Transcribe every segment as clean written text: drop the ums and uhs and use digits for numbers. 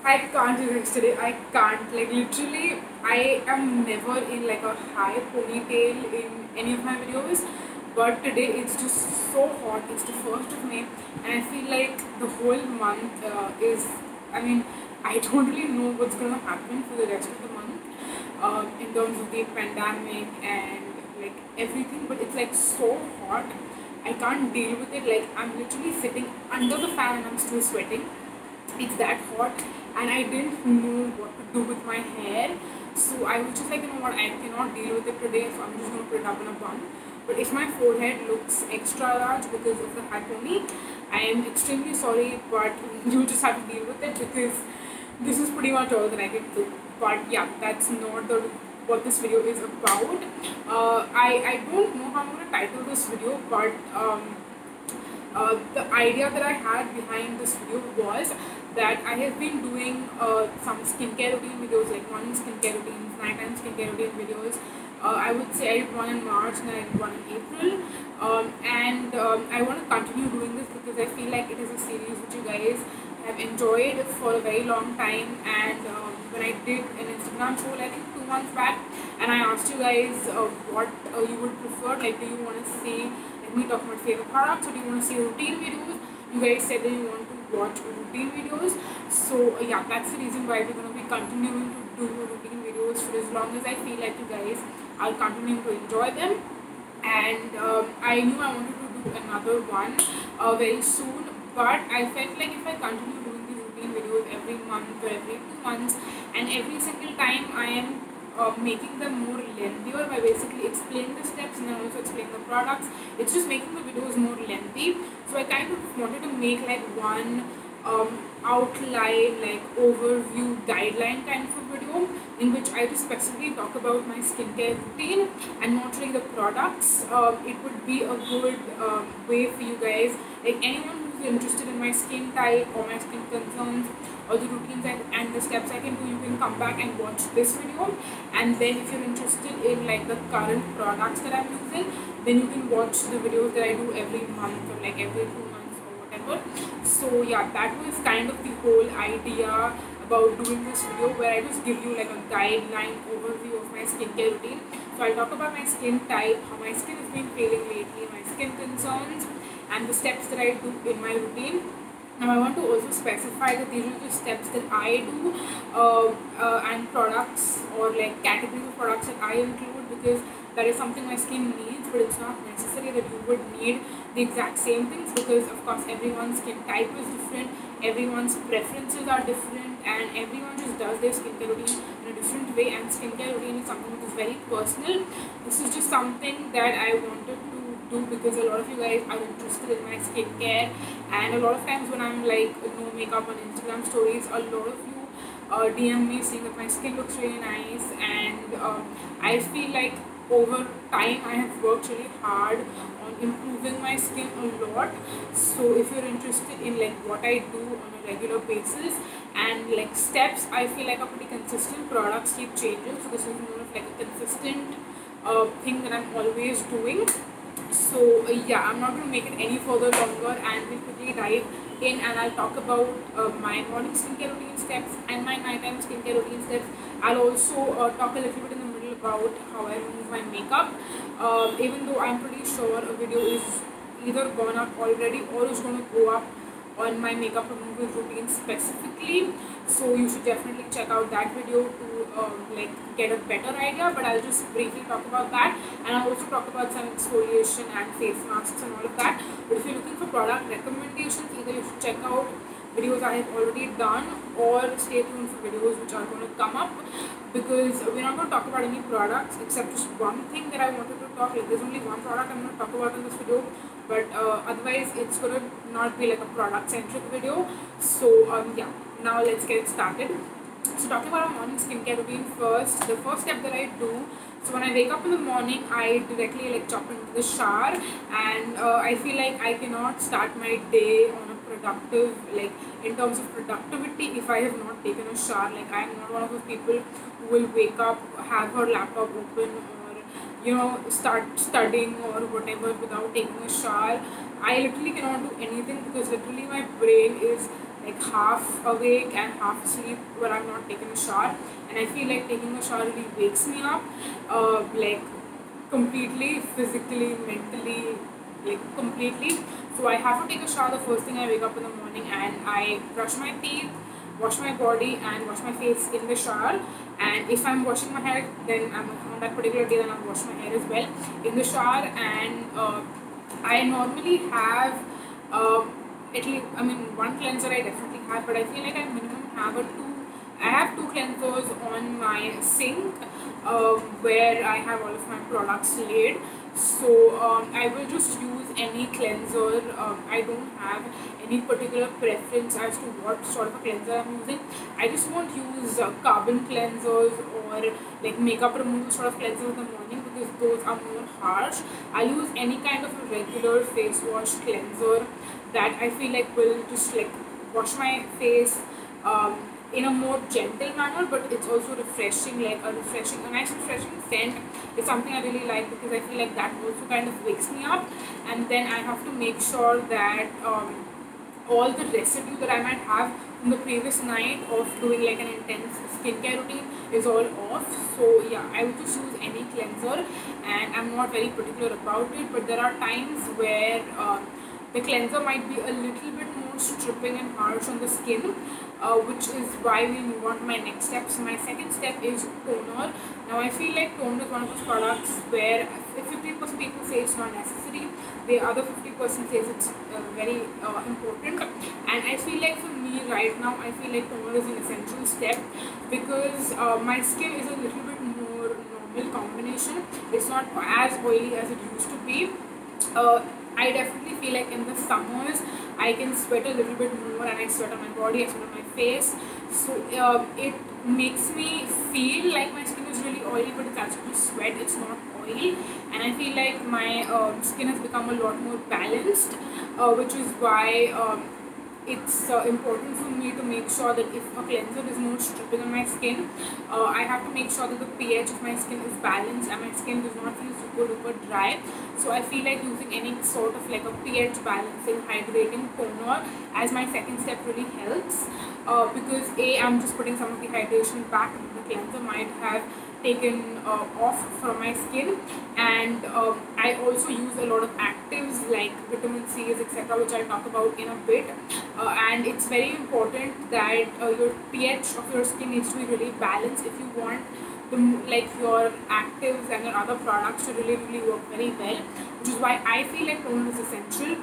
I can't do this today. I can't. Like literally, I am never in like a high ponytail in any of my videos. But today it's just so hot. It's the 1st of May, and I feel like the whole month is. I mean, I don't really know what's gonna happen for the rest of the month in terms of the pandemic and like everything. But it's like so hot. I can't deal with it. Like I'm literally sitting under the fan and I'm still sweating. It's that hot, and I didn't know what to do with my hair. So I was just like, you know what, I cannot deal with it today, so I'm just going to put it up in a bun. But if my forehead looks extra large because of the high pony, I am extremely sorry, but you just have to deal with it because this is pretty much all that I can do. But yeah, that's not the what this video is about. I don't know how I'm going to title this video, but the idea that I had behind this video was that I have been doing some skincare routine videos, like morning skincare routines, nighttime skincare routine videos. I would say I did one in March and I did one in April. I want to continue doing this because I feel like it is a series which you guys have enjoyed for a very long time. And when I did an Instagram poll, I think 2 months back, and I asked you guys what you would prefer, like do you want to see me talk about favorite products, or do you want to see routine videos? You guys said that you want to watch routine videos. So yeah, that's the reason why we're going to be continuing to do routine videos for as long as I feel like you guys are continuing to enjoy them. And I knew I wanted to do another one very soon, but I felt like if I continue doing these routine videos every month or every 2 months, and every single time I am making them more lengthier by basically explaining the steps and then also explain the products, it's just making the videos more lengthy. So I kind of wanted to make like one outline, like overview guideline kind of a video in which I just specifically talk about my skincare routine and not really the products. It would be a good way for you guys, like anyone who's interested in my skin type or my skin concerns or the routines and the steps I can do, you can come back and watch this video. And then if you're interested in like the current products that I'm using, then you can watch the videos that I do every month or like every 2 months or whatever. So yeah, that was kind of the whole idea about doing this video, where I just give you like a guideline overview of my skincare routine. So I'll talk about my skin type, how my skin has been feeling lately, my skin concerns, and the steps that I do in my routine. Now I want to also specify that these are the steps that I do and products or like categories of products that I include, because that is something my skin needs, but it's not necessary that you would need the exact same things, because of course everyone's skin type is different, everyone's preferences are different, and everyone just does their skincare routine in a different way, and skincare routine is something which is very personal. This is just something that I wanted to do because a lot of you guys are interested in my skincare, and a lot of times when I'm like no makeup on Instagram stories, a lot of you DM me saying that my skin looks really nice, and I feel like over time I have worked really hard on improving my skin a lot. So if you're interested in like what I do on a regular basis and like steps, I feel like are pretty consistent. Products keep changing, so this is more of like a consistent thing that I'm always doing. So yeah, I'm not going to make it any further longer, and we'll quickly dive in, and I'll talk about my morning skincare routine steps and my nighttime skincare routine steps. I'll also talk a little bit in the middle about how I remove my makeup, even though I'm pretty sure a video is either gone up already or is going to go up on my makeup removal routine specifically. So you should definitely check out that video to like get a better idea, but I'll just briefly talk about that, and I'll also talk about some exfoliation and face masks and all of that. But if you're looking for product recommendations, either you should check out videos I have already done or stay tuned for videos which are going to come up, because we're not going to talk about any products except just one thing that I wanted to talk. Like there's only one product I'm going to talk about in this video, but otherwise it's going to not be like a product centric video. So yeah, now let's get started. So talking about a morning skincare routine first, the first step that I do, so when I wake up in the morning, I directly like jump into the shower, and I feel like I cannot start my day on a productive, like in terms of productivity, if I have not taken a shower. Like I am not one of those people who will wake up, have her laptop open, or start studying or whatever without taking a shower. I literally cannot do anything because literally my brain is like half awake and half asleep when I'm not taking a shower, and I feel like taking a shower really wakes me up, like completely, physically, mentally, like completely. So I have to take a shower the first thing I wake up in the morning, and I brush my teeth, wash my body, and wash my face in the shower. And if I'm washing my hair, then I'm on that particular day, then I'll wash my hair as well in the shower. And I normally have at least, I mean, one cleanser I definitely have, but I feel like I minimum have a two. I have two cleansers on my sink, where I have all of my products laid. So I will just use any cleanser. I don't have any particular preference as to what sort of a cleanser I'm using. I just won't use carbon cleansers or like makeup removal sort of cleansers in the morning, because those are more harsh. I use any kind of a regular face wash cleanser that I feel like will just like wash my face in a more gentle manner, but it's also refreshing, like a nice refreshing scent is something I really like, because I feel like that also kind of wakes me up. And then I have to make sure that all the residue that I might have from the previous night of doing like an intense skincare routine is all off. So yeah, I would just use any cleanser, and I'm not very particular about it, but there are times where the cleanser might be a little bit more stripping and harsh on the skin, which is why we move on to my next step. So my second step is toner. Now I feel like toner is one of those products where if 50% people say it's not necessary, the other 50% says it's very important. And I feel like for me right now, I feel like toner is an essential step, because my skin is a little bit more normal combination. It's not as oily as it used to be. I definitely feel like in the summers I can sweat a little bit more, and I sweat on my body, I sweat on my face. So it makes me feel like my skin is really oily, but it's actually sweat, it's not oil. And I feel like my skin has become a lot more balanced, which is why it's important for me to make sure that if a cleanser is not stripping on my skin, I have to make sure that the pH of my skin is balanced and my skin does not feel super duper dry. So I feel like using any sort of like a pH balancing hydrating toner as my second step really helps, because I'm just putting some of the hydration back, and the cleanser might have taken off from my skin. And I also use a lot of actives like vitamin C's, etc., which I'll talk about in a bit. And it's very important that your pH of your skin needs to be really balanced if you want like your actives and your other products to really work very well, which is why I feel like toner is essential.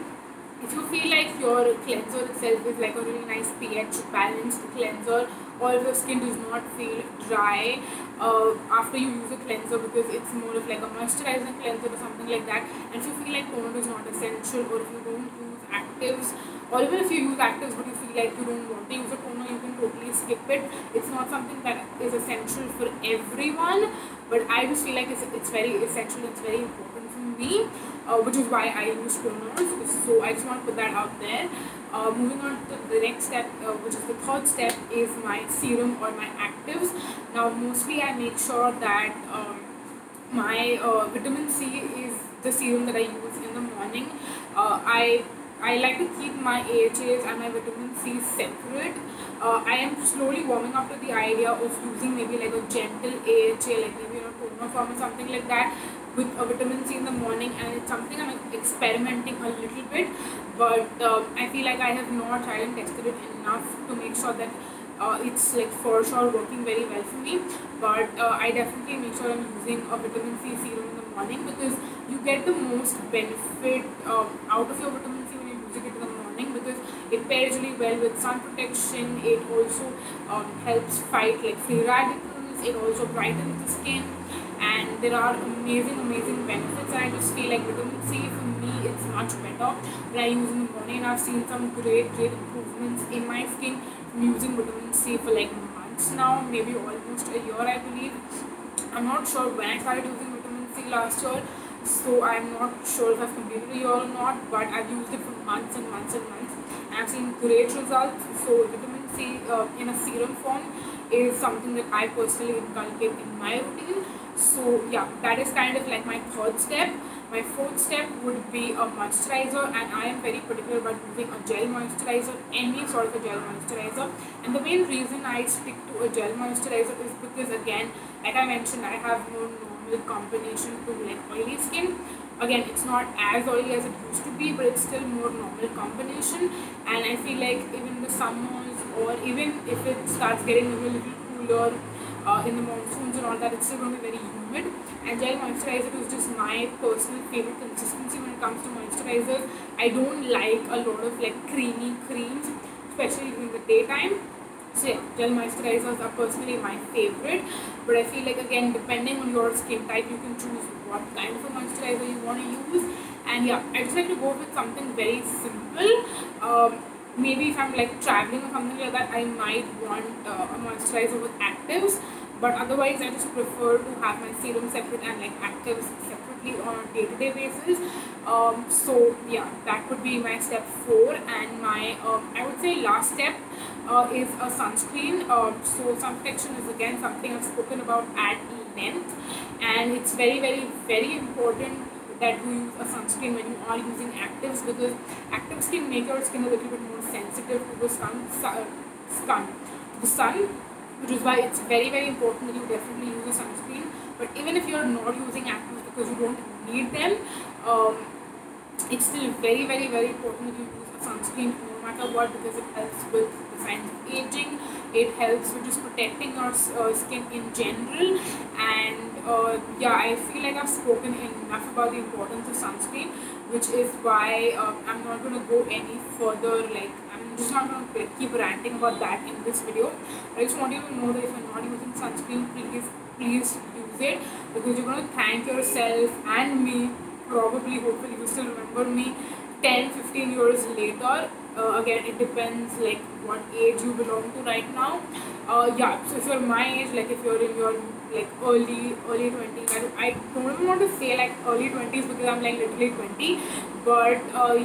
If you feel like your cleanser itself is like a really nice pH balanced cleanser, or if your skin does not feel dry after you use a cleanser, because it's more of like a moisturizing cleanser or something like that, and if you feel like toner is not essential, or if you don't use actives, or even if you use actives but you feel like you don't want to use a toner, you can totally skip it. It's not something that is essential for everyone, but I just feel like it's very essential, it's very important for me, which is why I use toners. So I just want to put that out there. Moving on to the next step, which is the third step, is my serum or my actives. Now mostly I make sure that my vitamin C is the serum that I use in the morning. I like to keep my AHAs and my vitamin C separate. I am slowly warming up to the idea of using maybe like a gentle AHA, like maybe toner form or something like that, with a vitamin C in the morning, and it's something I'm experimenting a little bit, but I feel like I have not tried and tested it enough to make sure that it's like for sure working very well for me. But I definitely make sure I'm using a vitamin C serum in the morning, because you get the most benefit out of your vitamin C when you're using it in the morning, because it pairs really well with sun protection. It also helps fight like free radicals. It also brightens the skin, and there are amazing benefits. And I just feel like vitamin C for me, it's much better when I use in the morning. I've seen some great improvements in my skin from using vitamin C for like months now, maybe almost a year, I believe. I'm not sure when I started using vitamin C last year, so I'm not sure if I've completed a year or not, but I've used it for months and months and months, and I've seen great results. So vitamin C in a serum form is something that I personally inculcate in my routine. So yeah, that is kind of like my third step. My fourth step would be a moisturizer, and I am very particular about using a gel moisturizer, any sort of a gel moisturizer. And the main reason I stick to a gel moisturizer is because, again, like I mentioned, I have more normal combination to like oily skin. Again, it's not as oily as it used to be, but it's still more normal combination. And I feel like even the summers, or even if it starts getting a little cooler in the monsoons and all that, it's still going to be very humid. And gel moisturizer is just my personal favorite consistency when it comes to moisturizers. I don't like a lot of like creamy creams, especially in the daytime. So yeah, gel moisturizers are personally my favorite, but I feel like, again, depending on your skin type, you can choose what kind of a moisturizer you want to use. And yeah, I just like to go with something very simple. Maybe if I'm like traveling or something like that, I might want a moisturizer with actives, but otherwise I just prefer to have my serum separate and like actives separately on a day-to-day basis. So yeah, that would be my step 4. And my I would say last step is a sunscreen. So sun protection is again something I've spoken about at length, and it's very very important that you use a sunscreen when you are using actives, because actives can make your skin a little bit more sensitive to the sun, which is why it's very important that you definitely use a sunscreen. But even if you're not using actives because you don't need them, um, it's still very important that you use a sunscreen no matter what, because it helps with the signs of aging. It helps with just protecting your skin in general. And yeah, I feel like I've spoken enough about the importance of sunscreen, which is why I'm not going to go any further. Like, I'm just not going to keep ranting about that in this video. I just want you to know that if you're not using sunscreen, please use it, because you're going to thank yourself and me, probably, hopefully you still remember me 10-15 years later. Again, it depends like what age you belong to right now. Yeah, so if you're my age, like if you're in your like early 20s, I don't even want to say like early 20s, because I'm like literally 20, but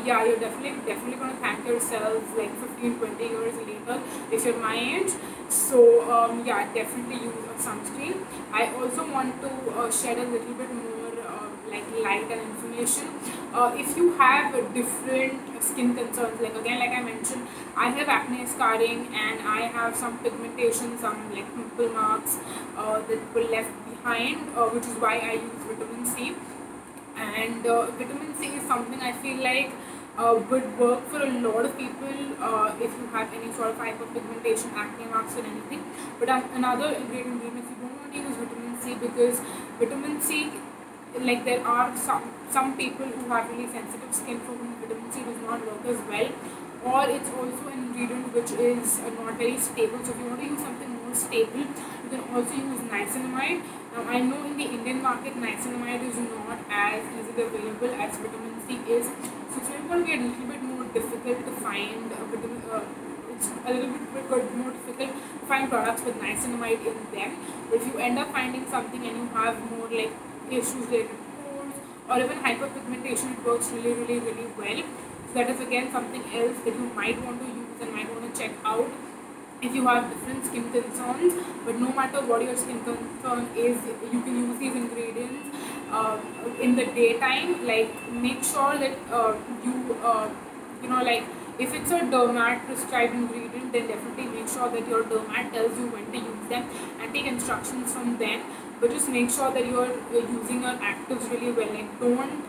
yeah, you're definitely going to thank yourselves like 15-20 years later if you're my age. So yeah, definitely use a sunscreen. I also want to shed a little bit more like light and information. If you have different skin concerns, like again, like I mentioned, I have acne scarring, and I have some pigmentation, some like pimple marks that were left behind, which is why I use vitamin C. And vitamin C is something I feel like would work for a lot of people if you have any sort of hyperpigmentation, acne marks or anything. But another ingredient, if you don't want to use vitamin C, because vitamin C, like there are some people who have really sensitive skin for whom vitamin C does not work as well, or it's also an ingredient which is not very stable. So if you want to use something more stable, you can also use niacinamide. Now I know in the Indian market niacinamide is not as easily available as vitamin C is, so it's going to be a little bit more difficult to find it's a little bit more difficult to find products with niacinamide in them. But if you end up finding something and you have more like issues related to pores or even hyperpigmentation, it works really well. So that is again something else that you might want to use and might want to check out if you have different skin concerns. But no matter what your skin concern is, you can use these ingredients in the daytime. Like, make sure that you know, like if it's a dermat prescribed ingredient, then definitely make sure that your dermat tells you when to use them and take instructions from them. But just make sure that you're using your actives really well. Like, don't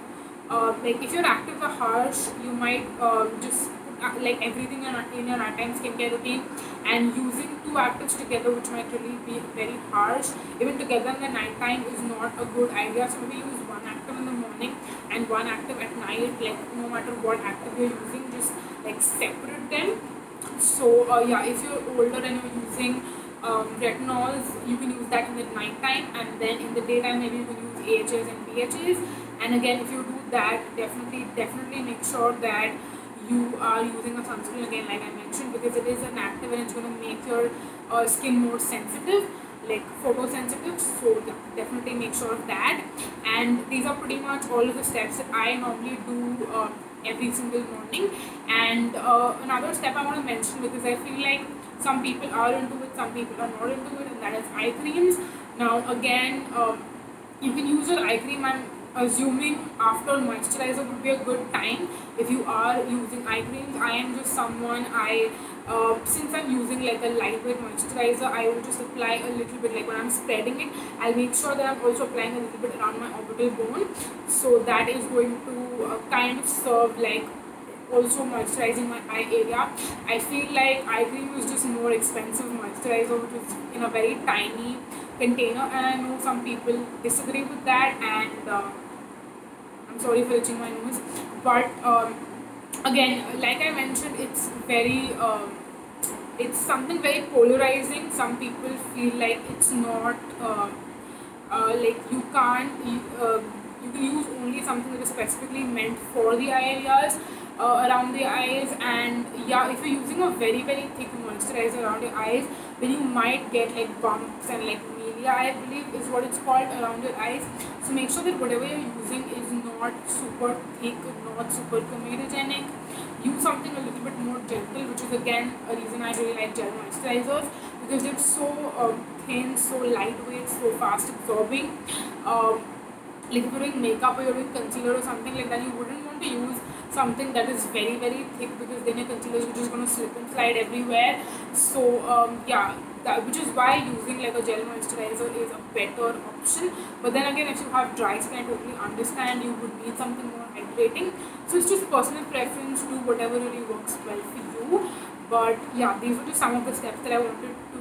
like if your actives are harsh, you might just put like everything in your nighttime skincare routine, and using two actives together, which might really be very harsh, even together in the nighttime, is not a good idea. So maybe use one active in the morning and one active at night. Like, no matter what active you're using, just like separate them. So yeah, if you're older and you're using retinols, you can use that in the night time, and then in the daytime maybe you can use AHAs and BHAs. And again, if you do that, definitely make sure that you are using a sunscreen, again like I mentioned, because it is an active and it's going to make your skin more sensitive, like photosensitive. So definitely make sure of that. And these are pretty much all of the steps that I normally do every single morning. And another step I want to mention, because I feel like some people are into it, some people are not into it, and that is eye creams. Now again, You can use your eye cream. I'm assuming after moisturizer would be a good time if you are using eye creams. I am just someone, since I'm using like a lightweight moisturizer, I will just apply a little bit, like when I'm spreading it, I'll make sure that I'm also applying a little bit around my orbital bone, so that is going to kind of serve like also moisturizing my eye area. I feel like eye cream is just more expensive moisturizer, which is in a very tiny container, and I know some people disagree with that, and I'm sorry for itching my nose, but again, like I mentioned, it's something very polarizing. Some people feel like it's not like you can use only something that is specifically meant for the eye areas, around the eyes, and yeah, if you're using a very thick moisturizer around your eyes, then you might get like bumps and like melia, I believe is what it's called, around your eyes. So make sure that whatever you're using is not super thick, not super comedogenic. Use something a little bit more gentle, which is again a reason I really like gel moisturizers, because they're so thin, so lightweight, so fast absorbing. Like if you're doing makeup or you're doing concealer or something like that, you wouldn't want to use something that is very thick, because then your concealer is just going to slip and slide everywhere. So yeah, which is why using like a gel moisturizer is a better option. But then again, if you have dry skin, I totally understand, you would need something more hydrating. So it's just personal preference, do whatever really works well for you. But yeah, these were just some of the steps that I wanted to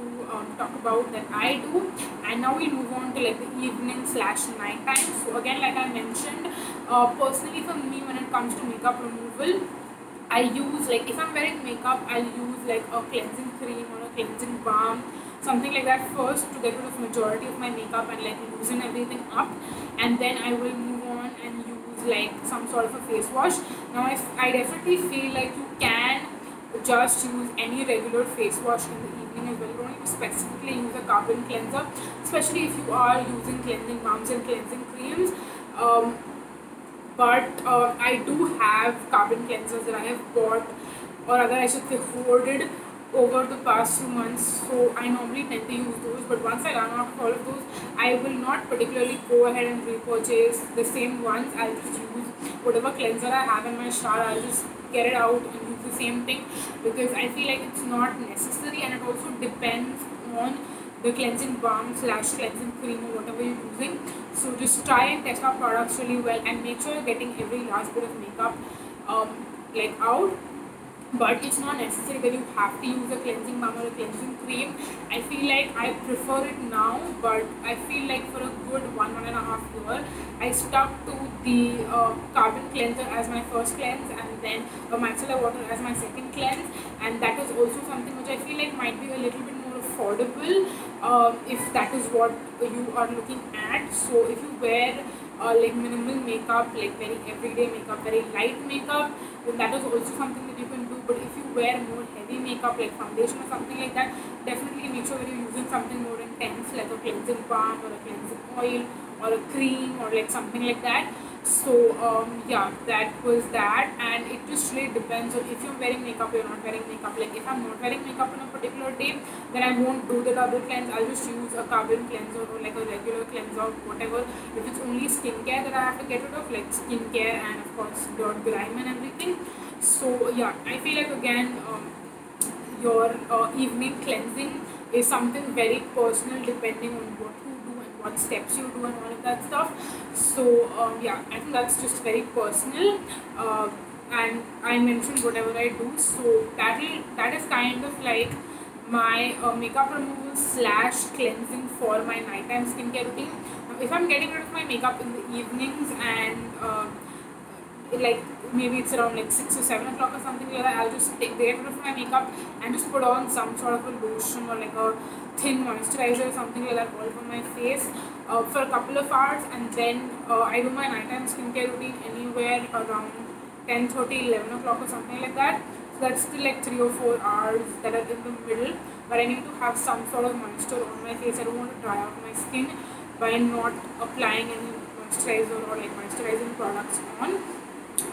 talk about that I do. And now we move on to like the evening slash night time. So again, like I mentioned, personally for me, when it comes to makeup removal, I use, like if I'm wearing makeup, I'll use like a cleansing cream or a cleansing balm, something like that first, to get rid of majority of my makeup and like loosen everything up, and then I will move on and use like some sort of a face wash. Now I definitely feel like you can just use any regular face wash in the evening as well. You don't need to specifically use a carbon cleanser, especially if you are using cleansing balms and cleansing creams. But I do have carbon cleansers that I have bought, or rather I should say hoarded, over the past few months. So I normally tend to use those, but once I run out of all of those, I will not particularly go ahead and repurchase the same ones. I'll just use whatever cleanser I have in my shower. I'll just get it out and use the same thing, because I feel like it's not necessary, and it also depends on the cleansing balm slash cleansing cream or whatever you're using. So just try and test our products really well, and make sure you're getting every last bit of makeup like out. But it's not necessary that you have to use a cleansing balm or a cleansing cream. I feel like I prefer it now, but I feel like for a good 1.5 year, I stuck to the carbon cleanser as my first cleanse, and then a micellar water as my second cleanse, and that is also something which I feel like might be a little bit more affordable, if that is what you are looking at. So if you wear like minimal makeup, like very everyday makeup, very light makeup, then that is also something that you can do. But if you wear more heavy makeup like foundation or something like that, definitely make sure that you're using something more intense, like a cleansing balm or a cleansing oil or a cream or like something like that. So yeah, that was that. And it just really depends on if you're wearing makeup or you're not wearing makeup. Like if I'm not wearing makeup on a particular day, then I won't do the double cleanse. I'll just use a carbon cleanser or like a regular cleanser, whatever. If it's only skincare that I have to get rid of, like skincare and of course dirt, grime and everything. So yeah, I feel like again, your evening cleansing is something very personal, depending on what you do and what steps you do and all of that stuff. So yeah, I think that's just very personal. And I mentioned whatever I do, so that is kind of like my makeup removal slash cleansing for my nighttime skincare routine. Now, if I'm getting rid of my makeup in the evenings, and like maybe it's around like 6 or 7 o'clock or something like that, I'll just get rid of my makeup and just put on some sort of a lotion or like a thin moisturizer or something like that all over my face for a couple of hours, and then I do my nighttime skincare routine anywhere around 10:30, 11 o'clock or something like that. So that's still like 3 or 4 hours that are in the middle, but I need to have some sort of moisture on my face. I don't want to dry out my skin by not applying any moisturizer or like moisturizing products on.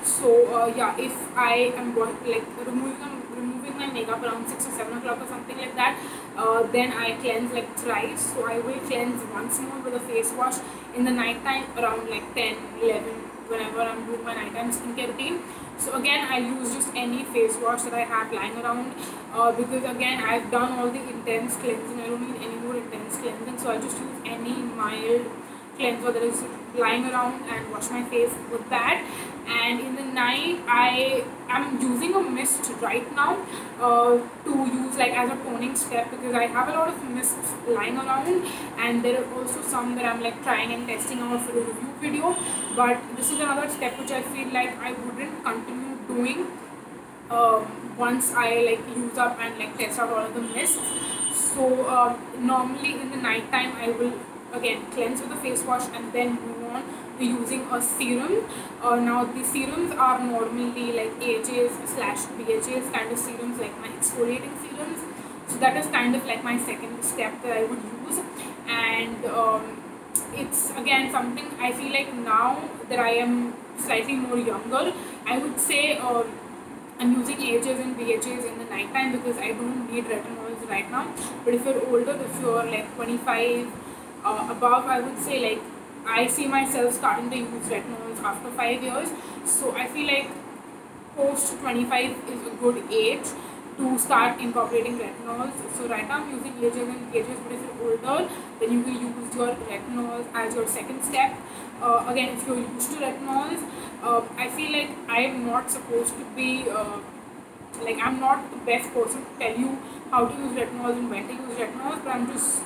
So yeah, if I am like removing my makeup around 6 or 7 o'clock or something like that, then I cleanse like thrice. So I will cleanse once more with a face wash in the night time around like 10, 11, whenever I'm doing my nighttime skincare routine. So again, I use just any face wash that I have lying around, because again, I've done all the intense cleansing. I don't need any more intense cleansing, so I just use any mild cleanser that is lying around and wash my face with that. And in the night, I am using a mist right now to use like as a toning step, because I have a lot of mists lying around, and there are also some that I'm like trying and testing out for a review video. But this is another step which I feel like I wouldn't continue doing once I like use up and like test out all of the mists. So normally in the night time, I will again cleanse with a face wash and then move on to using a serum. Now the serums are normally like AHAs/BHAs kind of serums, like my exfoliating serums. So that is kind of like my second step that I would use. And it's again something I feel like now that I am slightly more younger, I would say I'm using AHAs and BHAs in the night time because I don't need retinols right now. But if you're older, if you're like 25 above, I would say like I see myself starting to use retinols after 5 years. So I feel like post 25 is a good age to start incorporating retinols. So right now I'm using AHAs and BHAs, but if you're older, then you can use your retinols as your second step. Again, if you're used to retinols, I feel like I am not supposed to be like I'm not the best person to tell you how to use retinols and when to use retinols, but I'm just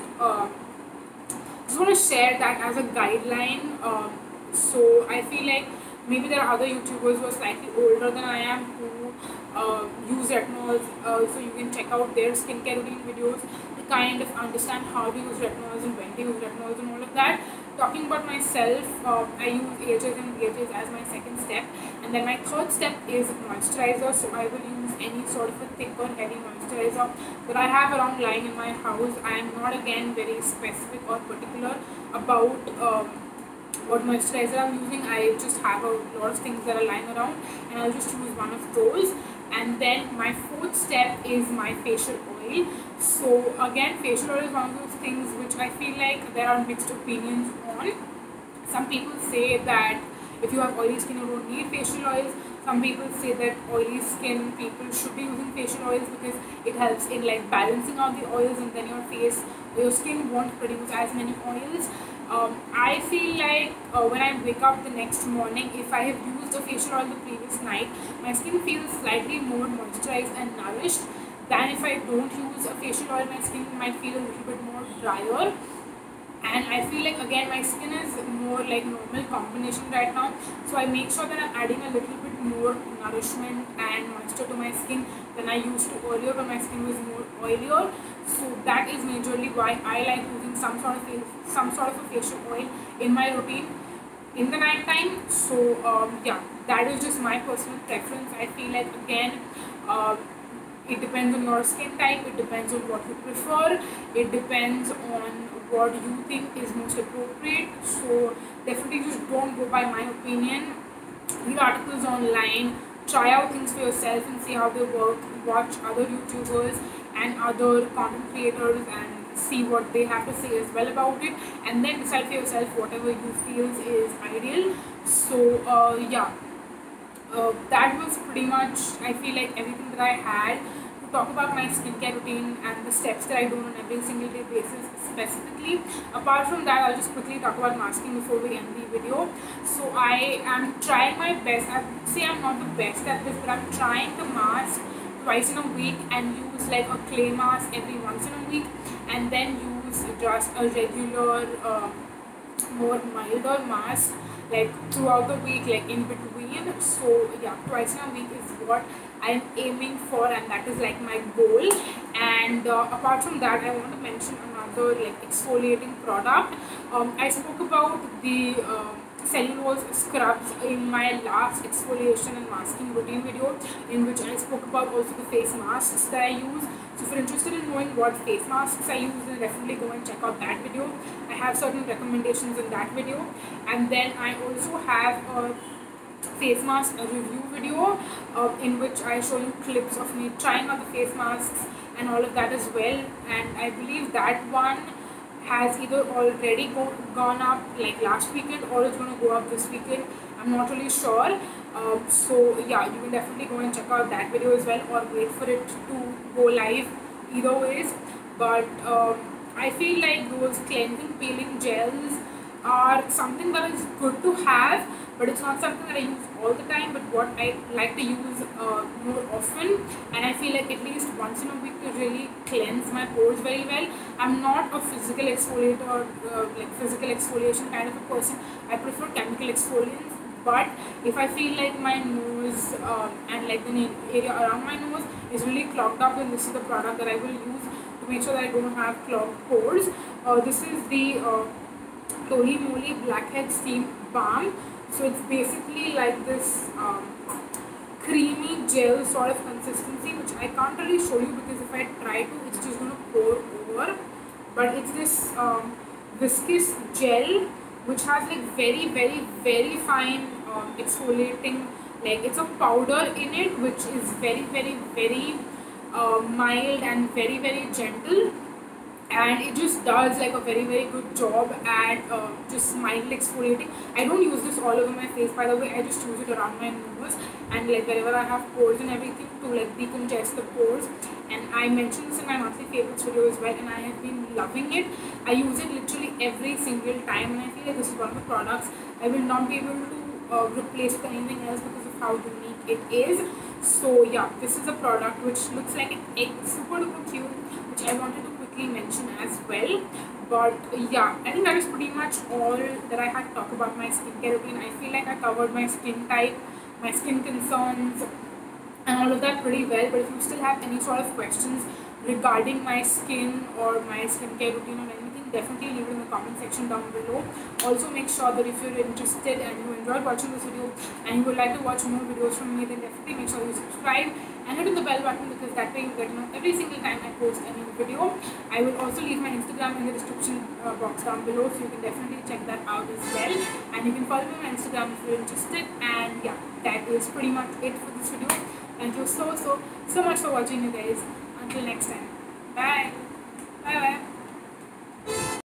want to share that as a guideline. So I feel like maybe there are other YouTubers who are slightly older than I am who use retinols, so you can check out their skincare routine videos to kind of understand how to use retinols and when to use retinols and all of that. Talking about myself, I use AHAs and BHAs as my second step, and then my third step is moisturizer. So I will use any sort of a thick or heavy moisturizer that I have around lying in my house. I am not again very specific or particular about what moisturizer I'm using. I just have a lot of things that are lying around, and I'll just use one of those. And then my fourth step is my facial oil. So again, facial oil is one of those things which I feel like there are mixed opinions on. Some people say that if you have oily skin, you don't need facial oils. Some people say that oily skin people should be using facial oils because it helps in like balancing out the oils, and then your skin won't produce as many oils. I feel like when I wake up the next morning, if I have used a facial oil the previous night, my skin feels slightly more moisturized and nourished than if I don't use a facial oil. My skin might feel a little bit more drier, and I feel like again my skin is more like normal combination right now, so I make sure that I'm adding a little bit more nourishment and moisture to my skin than I used to earlier when my skin was more oilier. So that is majorly why I like using some sort of a facial oil in my routine in the night time. So yeah, that is just my personal preference. I feel like again it depends on your skin type, it depends on what you prefer, it depends on what you think is most appropriate. So definitely just don't go by my opinion. Read articles online, try out things for yourself and see how they work. Watch other YouTubers and other content creators and see what they have to say as well about it, and then decide for yourself whatever you feel is ideal. So yeah, that was pretty much, I feel like, everything that I had to talk about my skincare routine and the steps that I do on every single day basis specifically. Apart from that, I'll just quickly talk about masking before we end the video. So I am trying my best. I would say I'm not the best at this, but I'm trying to mask twice in a week and use like a clay mask every once in a week, and then use just a regular more milder mask like throughout the week, like in between. So yeah, twice in a week is what I'm aiming for, and that is like my goal. And apart from that, I want to mention another like exfoliating product. I spoke about the cellulose scrubs in my last exfoliation and masking routine video, in which I spoke about also the face masks that I use. So if you're interested in knowing what face masks I use, then definitely go and check out that video. I have certain recommendations in that video. And then I also have a face mask review video in which I show you clips of me trying out the face masks and all of that as well. And I believe that one has either already gone up like last weekend or it's going to go up this weekend. I'm not really sure. So yeah, you can definitely go and check out that video as well, or wait for it to go live. Either ways, but I feel like those cleansing peeling gels are something that is good to have, but it's not something that I use all the time. But what I like to use more often, and I feel like at least once in a week to really cleanse my pores very well. I'm not a physical exfoliator or like physical exfoliation kind of a person. I prefer chemical exfoliants. But if I feel like my nose and like the area around my nose is really clogged up, then this is the product that I will use to make sure that I don't have clogged pores. This is the Toli Moly Blackhead Steam Balm. So it's basically like this creamy gel sort of consistency, which I can't really show you because if I try to, it's just going to pour over. But it's this viscous gel which has like very fine exfoliating, like it's a powder in it which is very mild and very gentle, and it just does like a very good job at just mildly exfoliating. I don't use this all over my face, by the way. I just use it around my nose and like wherever I have pores and everything to like decongest the pores. And I mentioned this in my monthly favorites video as well, and I have been loving it. I use it literally every single time, and I feel like this is one of the products I will not be able to replace with anything else because of how unique it is. So yeah, this is a product which looks like an egg, super duper cute, which I wanted to quickly mention as well. But yeah, I think that is pretty much all that I had to talk about my skincare routine. I feel like I covered my skin type, my skin concerns, and all of that pretty well. But if you still have any sort of questions regarding my skin or my skincare routine or anything, definitely leave it in the comment section down below. Also make sure that if you're interested and you enjoyed watching this video and you would like to watch more videos from me, then definitely make sure you subscribe and hit on the bell button, because that way you get to know every single time I post a new video. I will also leave my Instagram in the description box down below, so you can definitely check that out as well. And you can follow me on Instagram if you're interested. And yeah, that is pretty much it for this video. Thank you so much for watching, you guys. Until next time. Bye. Bye bye.